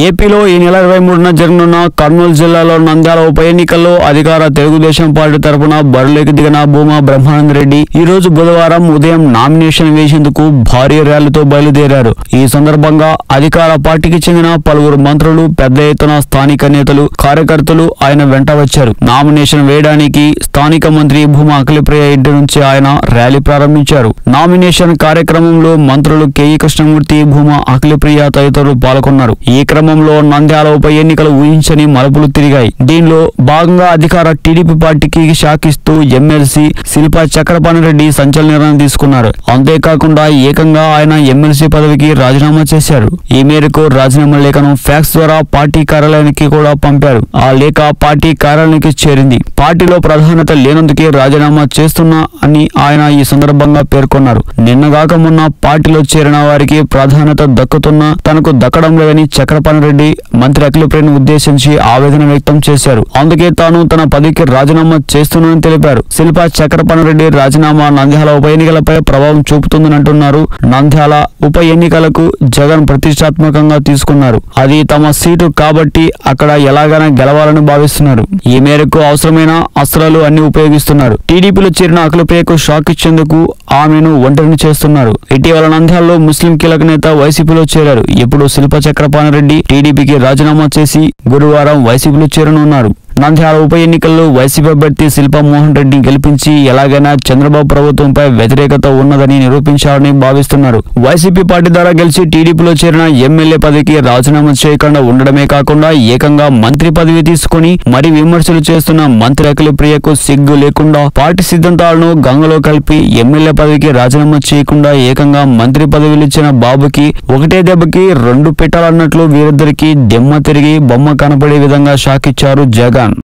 ఏపీలో ఈ నెల 23న జరగనున్న కర్నూలు జిల్లాలో నంద్యాల ఉప ఎన్నికల్లో అధికార తెలుగుదేశం పార్టీ తరపున బరిలోకి దిగిన భూమా బ్రహ్మానందరెడ్డి ఈ రోజు బుధవారం ఉదయం నామినేషన్ వేసేందుకు భారీ ర్యాలీతో బయలుదేరారు. ఈ సందర్భంగా అధికార పార్టీకి చెందిన పలువురు మంత్రులు, పెద్ద ఎత్తున స్థానిక నేతలు, కార్యకర్తలు ఆయన వెంట వచ్చారు. నామినేషన్ వేయడానికి స్థానిక మంత్రి భూమా అఖిలప్రియ ఇంటి నుంచి ఆయన ర్యాలీ ప్రారంభించారు. నామినేషన్ కార్యక్రమంలో మంత్రులు కేఈ కృష్ణమూర్తి, భూమా అఖిలప్రియ తదితరులు పాల్గొన్నారు. ఈ క్రమంలో నంద్యాల ఉప ఎన్నికలు ఊహించని మలుపులు తిరిగాయి. దీనిలో భాగంగా అధికార టీడీపీ పార్టీకి షాక్ ఇస్తూ ఎమ్మెల్సీ శిల్పా చక్రపాణిరెడ్డి సంచలన నిర్ణయం తీసుకున్నారు. అంతేకాకుండా ఏకంగా ఆయన ఎమ్మెల్సీ పదవికి రాజీనామా చేశారు. ఈ మేరకు రాజీనామా లేఖను ఫ్యాక్స్ ద్వారా పార్టీ కార్యాలయానికి కూడా పంపారు. ఆ లేఖ పార్టీ కార్యాలయానికి చేరింది. పార్టీలో ప్రాధాన్యత లేనందుకే రాజీనామా చేస్తున్నా అని ఆయన ఈ సందర్భంగా పేర్కొన్నారు. నిన్నగాక మొన్న పార్టీలో చేరిన వారికి ప్రాధాన్యత దక్కుతున్నా తనకు దక్కడం లేదని చక్రపాణిరెడ్డి మంత్రి అఖిలప్రియను ఉద్దేశించి ఆవేదన వ్యక్తం చేశారు. అందుకే తాను తన పదవికి రాజీనామా చేస్తున్నానని తెలిపారు. శిల్పా చక్రపాణిరెడ్డి రాజీనామా నంద్యాల ఉప ఎన్నికలపై ప్రభావం చూపుతుందని అంటున్నారు. నంద్యాల ఉప ఎన్నికలకు జగన్ ప్రతిష్టాత్మకంగా తీసుకున్నారు. అది తమ సీటు కాబట్టి అక్కడ ఎలాగైనా గెలవాలని భావిస్తున్నారు. ఈ మేరకు అవసరమైన అస్త్రాలు అన్ని ఉపయోగిస్తున్నారు. టీడీపీలో చేరిన అఖిలప్రియకు షాక్ ఇచ్చేందుకు ఆమెను ఒంటరిని చేస్తున్నారు. ఇటీవల నంద్యాలలో ముస్లిం కీలక నేత వైసీపీలో చేరారు. ఇప్పుడు శిల్పా చక్రపాణిరెడ్డి టీడీపీకి రాజీనామా చేసి గురువారం వైసీపీలో చేరనున్నారు. నంద్యాల ఉప ఎన్నికల్లో వైసీపీ అభ్యర్థి శిల్పా మోహన్ రెడ్డిని గెలిపించి ఎలాగైనా చంద్రబాబు ప్రభుత్వంపై వ్యతిరేకత ఉన్నదని నిరూపించాలని భావిస్తున్నారు. వైసీపీ పార్టీ ద్వారా గెలిచి టీడీపీలో చేరిన ఎమ్మెల్యే పదవికి రాజీనామా చేయకుండా ఉండడమే కాకుండా ఏకంగా మంత్రి పదవి తీసుకుని మరి విమర్శలు చేస్తున్న మంత్రి అఖిలప్రియకు సిగ్గు లేకుండా పార్టీ సిద్ధాంతాలను గంగలో కలిపి ఎమ్మెల్యే పదవికి రాజీనామా చేయకుండా ఏకంగా మంత్రి పదవిలిచ్చిన బాబుకి ఒకటే దెబ్బకి రెండు పెట్టాలన్నట్లు వీరిద్దరికి దెమ్మ తిరిగి బొమ్మ కనపడే విధంగా షాక్ ఇచ్చారు జగన్.